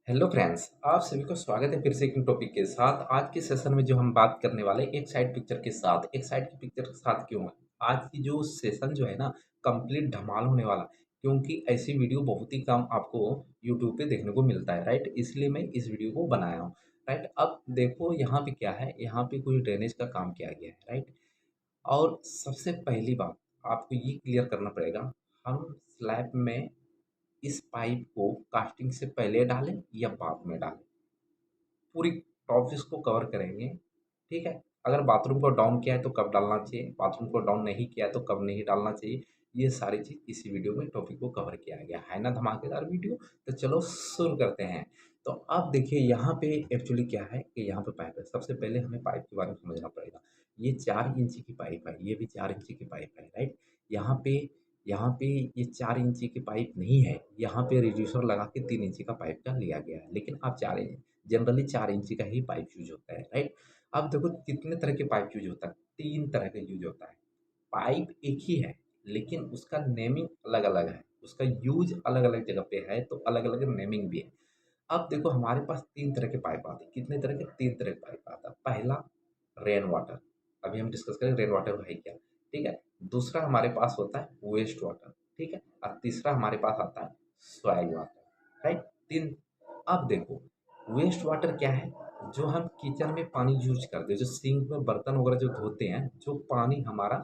Hello friends, आप सभी को स्वागत है फिर से एक टॉपिक के साथ। आज के सेशन में जो हम बात करने वाले एक साइड पिक्चर के साथ, एक साइड की पिक्चर के साथ क्यों है? आज की जो सेशन जो है ना, कंप्लीट धमाल होने वाला, क्योंकि ऐसी वीडियो बहुत ही कम आपको यूट्यूब पे देखने को मिलता है, राइट? इसलिए मैं इस वीडियो को बनाया हूँ, राइट? अब देखो यहाँ पे क्या है, यहाँ पे कुछ ड्रेनेज का काम किया गया है, राइट? और सबसे पहली बात आपको ये क्लियर करना पड़ेगा, हम स्लैब में इस पाइप को कास्टिंग से पहले डालें या बाद में डालें, पूरी टॉपिक्स को कवर करेंगे, ठीक है? अगर बाथरूम को डाउन किया है तो कब डालना चाहिए, बाथरूम को डाउन नहीं किया है तो कब नहीं डालना चाहिए, ये सारी चीज़ इसी वीडियो में टॉपिक को कवर किया गया है ना, धमाकेदार वीडियो। तो चलो शुरू करते हैं। तो अब देखिए यहाँ पे एक्चुअली क्या है कि यहाँ पे पाइप है। सबसे पहले हमें पाइप के बारे में समझना पड़ेगा। ये 4 इंची की पाइप है, ये भी 4 इंची की पाइप है, राइट? यहाँ पे यहाँ पे ये 4 इंची की पाइप नहीं है, यहाँ पे रिड्यूसर लगा के 3 इंची का पाइप का लिया गया है, लेकिन आप 4 जनरली 4 इंची का ही पाइप यूज़ होता है, राइट? अब देखो कितने तरह के पाइप यूज़ होता है, 3 तरह का यूज़ होता है। पाइप एक ही है, लेकिन उसका नेमिंग अलग-अलग है, उसका यूज़ अलग-अलग जगह पे है, तो अलग-अलग नेमिंग भी है। अब देखो हमारे पास 3 तरह के पाइप आते हैं, कितने तरह के? 3 तरह के पाइप आता है। पहला रेन वाटर, अभी हम डिस्कस करें रेन वाटर है क्या, ठीक है? दूसरा हमारे पास होता है वेस्ट वाटर, ठीक है? और तीसरा हमारे पास आता है सॉइल वाटर, राइट? 3। अब देखो वेस्ट वाटर क्या है? जो हम किचन में पानी यूज़ करते हैं, जो सिंक में बर्तन वगैरह जो धोते हैं, जो पानी हमारा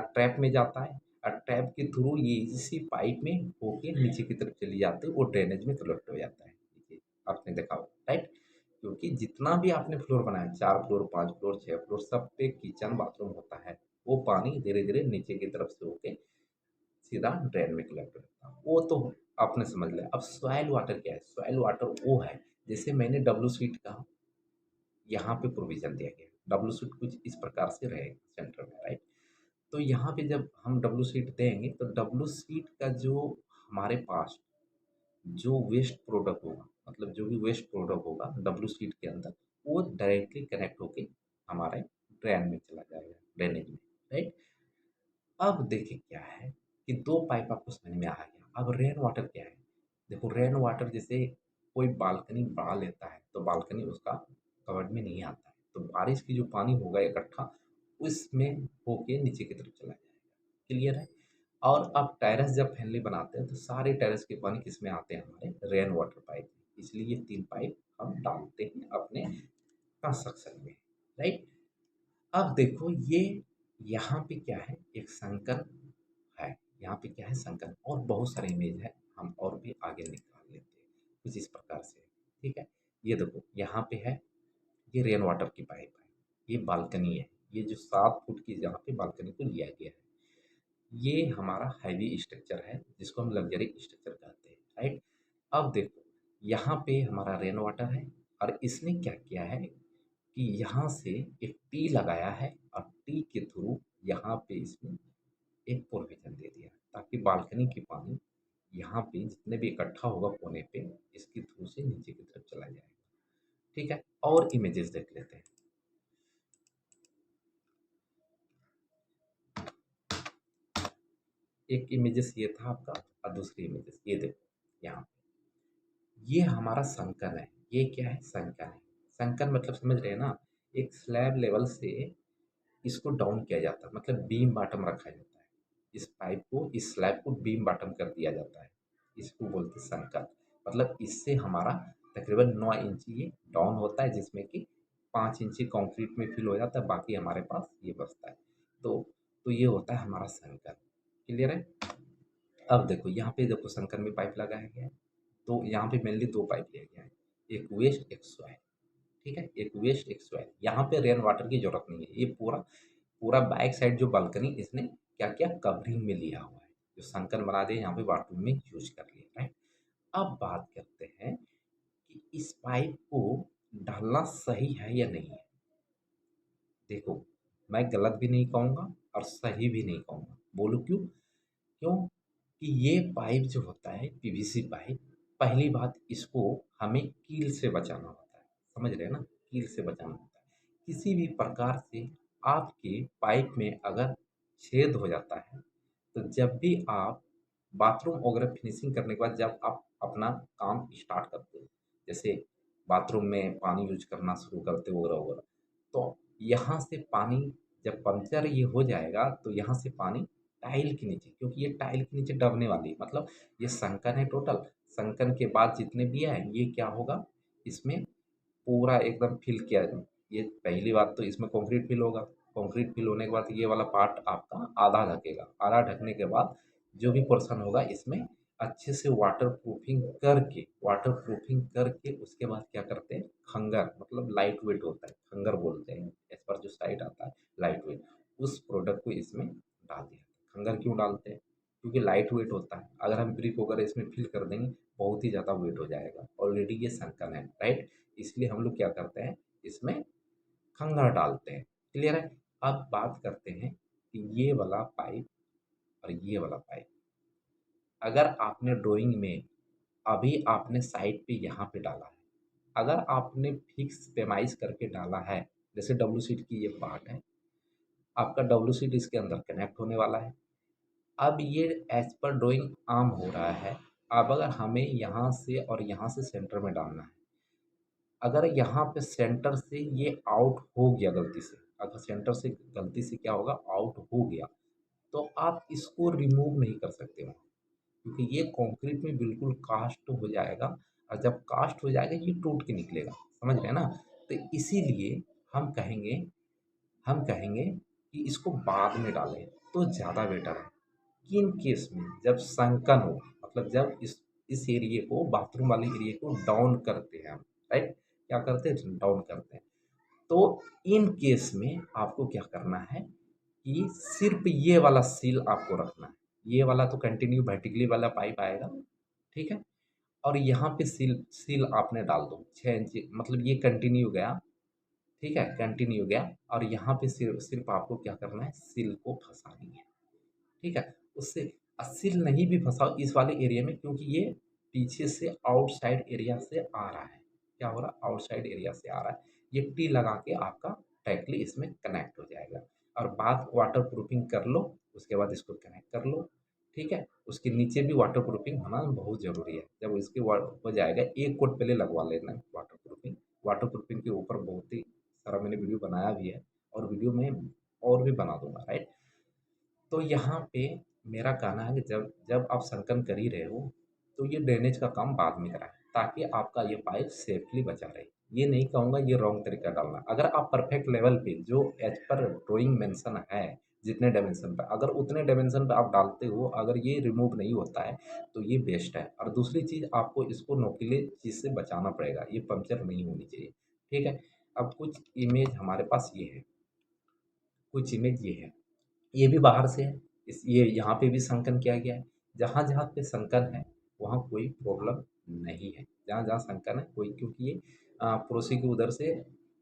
टैप में जाता है और टैप के थ्रू ये इसी पाइप में होके नीचे की तरफ चली जाती है, वो ड्रेनेज में कलेक्ट हो जाता है। देखिए, आपने देखा होगा, राइट? क्योंकि जितना भी आपने फ्लोर बनाया, 4 फ्लोर, 5 फ्लोर, 6 फ्लोर, सब पे किचन, बाथरूम होता है। वो पानी धीरे-धीरे नीचे की तरफ से होके सीधा ड्रेन में कलेक्ट होता है। वो तो आपने समझ लिया। अब सॉइल वाटर क्या है? सॉइल वाटर वो है, जैसे मैंने डब्ल्यू सीट कहा, यहाँ पे प्रोविज़न दिया गया है। डब्ल्यू सीट कुछ इस प्रकार से रहेगा सेंटर में, राइट? तो यहाँ पे जब हम डब्ल्यू सीट देंगे, तो डब्ल्यू सीट का जो हमारे पास जो वेस्ट प्रोडक्ट होगा, मतलब जो भी वेस्ट प्रोडक्ट होगा डब्ल्यू सीट के अंदर, वो डायरेक्टली कनेक्ट होके हमारे ड्रेन में चला जाएगा, ड्रेनेज में, राइट? अब देखिए क्या है कि 2 पाइप आपको समझ में आ गया। अब रेन वाटर क्या है? देखो रेन वाटर जैसे कोई बालकनी बढ़ा लेता है, तो बालकनी उसका कवर्ड में नहीं आता है। तो बारिश की जो पानी होगा इकट्ठा, उसमें होके नीचे की तरफ चला जाएगा। क्लियर है? और अब टेरेस जब फैमिली बनाते हैं, तो सारे टेरेस के पानी किसमें आते हैं? हमारे रेन वाटर पाइप में। इसलिए ये 3 पाइप हम डालते हैं अपने कंस्ट्रक्शन में, राइट? अब देखो ये यहाँ पे क्या है, एक संकर है, यहाँ पे क्या है, संकर, और बहुत सारे इमेज है, हम और भी आगे निकाल लेते हैं कुछ इस प्रकार से, ठीक है? ये देखो यहाँ पे है, ये रेन वाटर की पाइप है, ये बालकनी है, ये जो 7 फुट की जहाँ पे बालकनी को लिया गया है, ये हमारा हैवी स्ट्रक्चर है जिसको हम लग्जरी स्ट्रक्चर कहते हैं, राइट? अब देखो यहाँ पे हमारा रेन वाटर है, और इसने क्या किया है कि यहाँ से एक टी लगाया है, और टी के थ्रू यहाँ पे इसमें एक प्रोविज़न दे दिया ताकि बालकनी की पानी यहाँ पे जितने भी इकट्ठा होगा कोने पे, इसके थ्रू से नीचे की तरफ चला जाएगा, ठीक है? और इमेजेस देख लेते हैं। एक इमेजेस ये था आपका, और दूसरी इमेजेस ये देखो यहाँ पे। ये हमारा संकन है, ये क्या है? संकन है। संकन मतलब समझ रहे हैं ना? एक स्लैब लेवल से इसको डाउन किया जाता है, मतलब बीम बॉटम रखा जाता है। इस पाइप को, इस स्लैब को बीम बॉटम कर दिया जाता है। इसको बोलते हैं संकर। मतलब इससे हमारा तकरीबन 9 इंची ये डाउन होता है, जिसमें कि 5 इंची कंक्रीट में फिल हो जाता है, बाकी हमारे पास ये बचता है। तो ये होता है हमारा संकर। क्लियर है? अब देखो यहाँ पे देखो संकर में पाइप लगाया गया है। तो यहाँ पे मेनली 2 पाइप लिया गया है, एक वेस्ट एक सॉइल, ठीक है? एक वेस्ट एक सॉइल। यहाँ पे रेन वाटर की ज़रूरत नहीं है। ये पूरा पूरा बैक साइड जो बालकनी इसने क्या किया, कवरिंग में लिया हुआ है, जो संकन बना दिया, यहाँ पे बाथरूम में यूज कर लिया, राइट? अब बात करते हैं कि इस पाइप को डालना सही है या नहीं है। देखो मैं गलत भी नहीं कहूँगा और सही भी नहीं कहूँगा, बोलो क्यों? क्यों कि ये पाइप जो होता है पीवीसी पाइप, पहली बात इसको हमें कील से बचाना होता है, समझ रहे हैं ना? कील से बचाना होता है। किसी भी प्रकार से आपके पाइप में अगर छेद हो जाता है, तो जब भी आप बाथरूम वगैरह फिनिशिंग करने के बाद जब आप अपना काम स्टार्ट करते हो, जैसे बाथरूम में पानी यूज करना शुरू करते हो वगैरह वगैरह। तो यहाँ से पानी जब पंक्चर ये हो जाएगा तो यहाँ से पानी टाइल के नीचे, क्योंकि ये टाइल के नीचे दबने वाली है, मतलब ये संकन है टोटल। संकन के बाद जितने भी है ये क्या होगा, इसमें पूरा एकदम फिल किया जाए। ये पहली बात तो इसमें कंक्रीट फिल होगा। कंक्रीट फिल होने के बाद ये वाला पार्ट आपका आधा ढकेगा। आधा ढकने के बाद जो भी पोर्शन होगा इसमें अच्छे से वाटर प्रूफिंग करके उसके बाद क्या करते हैं, खंगर मतलब लाइट वेट होता है, खंगर बोलते हैं एज पर जो साइट आता है लाइट वेट, उस प्रोडक्ट को इसमें डाल दिया। खंगर क्यों डालते हैं, क्योंकि लाइट वेट होता है। अगर हम ब्रिक वगैरह इसमें फिल कर देंगे बहुत ही ज़्यादा वेट हो जाएगा, ऑलरेडी ये संकन है, राइट। इसलिए हम लोग क्या करते हैं, इसमें खंघा डालते हैं। क्लियर है। अब बात करते हैं कि ये वाला पाइप और ये वाला पाइप, अगर आपने ड्राइंग में अभी आपने साइड पे यहाँ पे डाला है, अगर आपने फिक्स पेमाइश करके डाला है, जैसे डब्ल्यू सीट की ये पार्ट है, आपका डब्ल्यू सीट इसके अंदर कनेक्ट होने वाला है। अब ये एज पर ड्राइंग आम हो रहा है। अब अगर हमें यहाँ से और यहाँ से सेंटर में डालना है, अगर यहाँ पे सेंटर से ये आउट हो गया गलती से, अगर सेंटर से गलती से क्या होगा, आउट हो गया, तो आप इसको रिमूव नहीं कर सकते वहाँ, क्योंकि ये कंक्रीट में बिल्कुल कास्ट हो जाएगा। और जब कास्ट हो जाएगा ये टूट के निकलेगा, समझ रहे हैं ना। तो इसीलिए हम कहेंगे हम कहेंगे कि इसको बाद में डालें तो ज़्यादा बेटर है। किन केस में, जब संकन हो, मतलब जब इस एरिए को, बाथरूम वाले एरिए को डाउन करते हैं हम, राइट, क्या करते हैं, डाउन करते हैं। तो इन केस में आपको क्या करना है कि सिर्फ ये वाला सील आपको रखना है। ये वाला तो कंटिन्यू वर्टिकली वाला पाइप आएगा, ठीक है। और यहाँ पे सील सील आपने डाल दो 6 इंची, मतलब ये कंटिन्यू गया, ठीक है, कंटिन्यू गया। और यहाँ पे सिर्फ सिर्फ आपको क्या करना है, सील को फंसानी है, ठीक है। उससे सील नहीं भी फंसाओ इस वाले एरिया में, क्योंकि ये पीछे से आउटसाइड एरिया से आ रहा है। क्या हो रहा है, आउटसाइड एरिया से आ रहा है। ये टी लगा के आपका टाइटली इसमें कनेक्ट हो जाएगा। और बाद वाटर प्रूफिंग कर लो, उसके बाद इसको कनेक्ट कर लो, ठीक है। उसके नीचे भी वाटर प्रूफिंग होना बहुत ज़रूरी है। जब इसके हो जाएगा, एक कोट पहले लगवा लेना है वाटर प्रूफिंग। वाटर प्रूफिंग के ऊपर बहुत ही सारा मैंने वीडियो बनाया भी है, और वीडियो में और भी बना दूंगा, राइट। तो यहाँ पे मेरा कहना है कि जब जब आप संकलन कर ही रहे हो, तो ये ड्रेनेज का काम बाद में कराएं, ताकि आपका ये पाइप सेफली बचा रहे। ये नहीं कहूँगा ये रॉन्ग तरीका डालना। अगर आप परफेक्ट लेवल पे जो एज पर ड्राइंग मेंशन है, जितने डायमेंशन पे, अगर उतने डायमेंशन पे आप डालते हो, अगर ये रिमूव नहीं होता है तो ये बेस्ट है। और दूसरी चीज़, आपको इसको नोकीले चीज़ से बचाना पड़ेगा, ये पंक्चर नहीं होनी चाहिए, ठीक है। अब कुछ इमेज हमारे पास ये है, कुछ इमेज ये है, ये भी बाहर से है। इस ये यहाँ पे भी संकन किया गया है। जहाँ-जहाँ पे संकन है, वहाँ कोई प्रॉब्लम नहीं है। जहाँ-जहाँ संकन है कोई, क्योंकि ये पड़ोसी के उधर से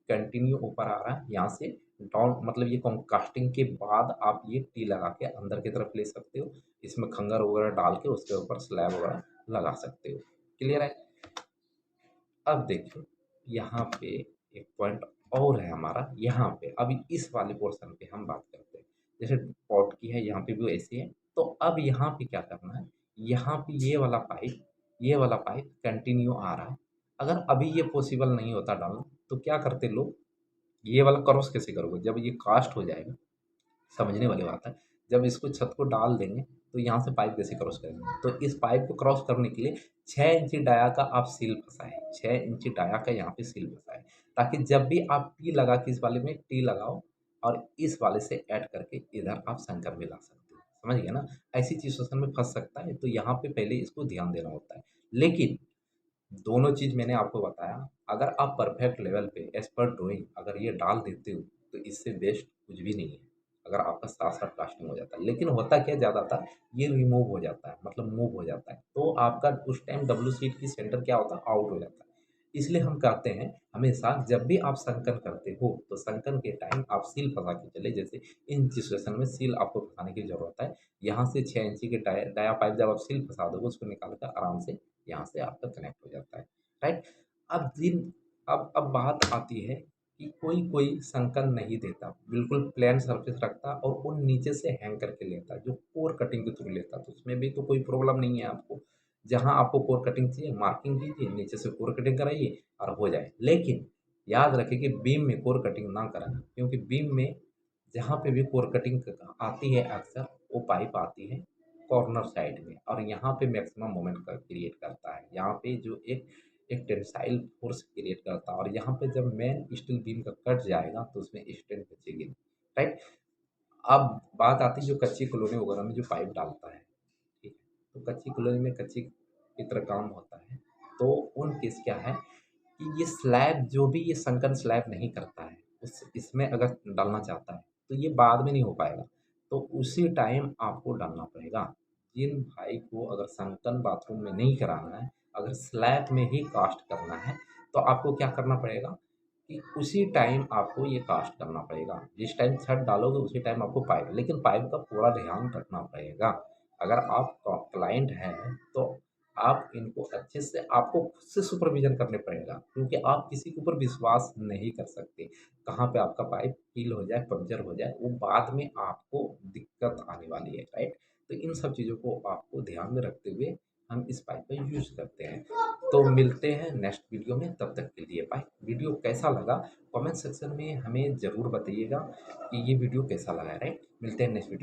कंटिन्यू ऊपर आ रहा है, यहाँ से डाउन, मतलब ये कास्टिंग के बाद आप ये टी लगा के अंदर की तरफ ले सकते हो। इसमें खंगर वगैरह डाल के उसके ऊपर स्लैब वगैरह लगा सकते हो। क्लियर है? अब देखिए, यहाँ पे एक पॉइंट और है हमारा, यहाँ पे अभी इस वाले पोर्शन पे हम बात करते हैं। जैसे पॉट की है, यहाँ पे भी ऐसी है। तो अब यहाँ पे क्या करना है, यहाँ पे ये वाला पाइप कंटिन्यू आ रहा है। अगर अभी ये पॉसिबल नहीं होता डालना, तो क्या करते लोग, ये वाला क्रॉस कैसे करोगे, जब ये कास्ट हो जाएगा, समझने वाली बात है। जब इसको छत को डाल देंगे तो यहाँ से पाइप कैसे क्रॉस करेंगे, तो इस पाइप को क्रॉस करने के लिए 6 इंची डाया का आप सील फंसाएं, 6 इंची डाया का यहाँ पे सील फंसाएं, ताकि जब भी आप टी लगा के इस वाले में टी लगाओ, और इस वाले से ऐड करके इधर आप शंकर में ला सकते हो, समझ गए ना। ऐसी सिचुएशन में फंस सकता है, तो यहाँ पे पहले इसको ध्यान देना होता है। लेकिन दोनों चीज़ मैंने आपको बताया, अगर आप परफेक्ट लेवल पे एज़ पर ड्राइंग अगर ये डाल देते हो, तो इससे बेस्ट कुछ भी नहीं है। अगर आपका साथ-साथ कास्टिंग हो जाता है, लेकिन होता क्या है ज़्यादातर, ये रिमूव हो जाता है, मतलब मूव हो जाता है, तो आपका उस टाइम डब्ल्यू सीट की सेंटर क्या होता है, आउट हो जाता है। इसलिए हम कहते हैं हमेशा, जब भी आप संकन करते हो, तो संकन के टाइम आप सील फँसा के चले। जैसे इन सिचुएशन में सील आपको फँसाने की ज़रूरत है। यहाँ से 6 इंची के डाया पाइप जब आप सील फँसा दोगे, उसको निकाल कर आराम से यहाँ से आपका कनेक्ट हो जाता है, राइट। अब जिन अब बात आती है कि कोई संकन नहीं देता, बिल्कुल प्लेन सरफेस रखता और वो नीचे से हैंग करके लेता, जो कोर कटिंग के थ्रू लेता, तो उसमें भी तो कोई प्रॉब्लम नहीं है आपको। जहाँ आपको कोर कटिंग चाहिए मार्किंग कीजिए, नीचे से कोर कटिंग कराइए और हो जाए। लेकिन याद रखें कि बीम में कोर कटिंग ना कराएँ, क्योंकि बीम में जहाँ पे भी कोर कटिंग आती है अक्सर वो पाइप आती है कॉर्नर साइड में और यहाँ पे मैक्सिमम मोमेंट क्रिएट करता है। यहाँ पे जो एक एक टेंसाइल फोर्स क्रिएट करता है और यहाँ पे जब मेन स्टील बीम का कट जाएगा तो उसमें स्ट्रेंथ बचेगी नहीं, राइट। अब बात आती है जो कच्ची कॉलोनी वगैरह में जो पाइप डालता है, ठीक है, तो कच्ची कॉलोनी में कच्ची की तरह काम होता है। तो उन केस क्या है कि ये स्लैब जो भी ये संकन स्लैब नहीं करता है उस इसमें अगर डालना चाहता है तो ये बाद में नहीं हो पाएगा। तो उसी टाइम आपको डालना पड़ेगा। जिन भाई को अगर संकन बाथरूम में नहीं कराना है, अगर स्लैब में ही कास्ट करना है, तो आपको क्या करना पड़ेगा कि उसी टाइम आपको ये कास्ट करना पड़ेगा। जिस टाइम छत डालोगे उसी टाइम आपको पाइप, लेकिन पाइप का पूरा ध्यान रखना पड़ेगा। अगर आप क्लाइंट हैं तो आप इनको अच्छे से आपको खुद से सुपरविज़न करने पड़ेगा, क्योंकि आप किसी के ऊपर विश्वास नहीं कर सकते। कहाँ पे आपका पाइप फ़ील हो जाए, पंक्चर हो जाए, वो बाद में आपको दिक्कत आने वाली है, राइट? तो इन सब चीज़ों को आपको ध्यान में रखते हुए हम इस पाइप का यूज़ करते हैं। तो मिलते हैं नेक्स्ट वीडियो में, तब तक के लिए बाय। वीडियो कैसा लगा कमेंट सेक्शन में हमें ज़रूर बताइएगा कि ये वीडियो कैसा लगा, राइट? मिलते हैं नेक्स्ट वीडियो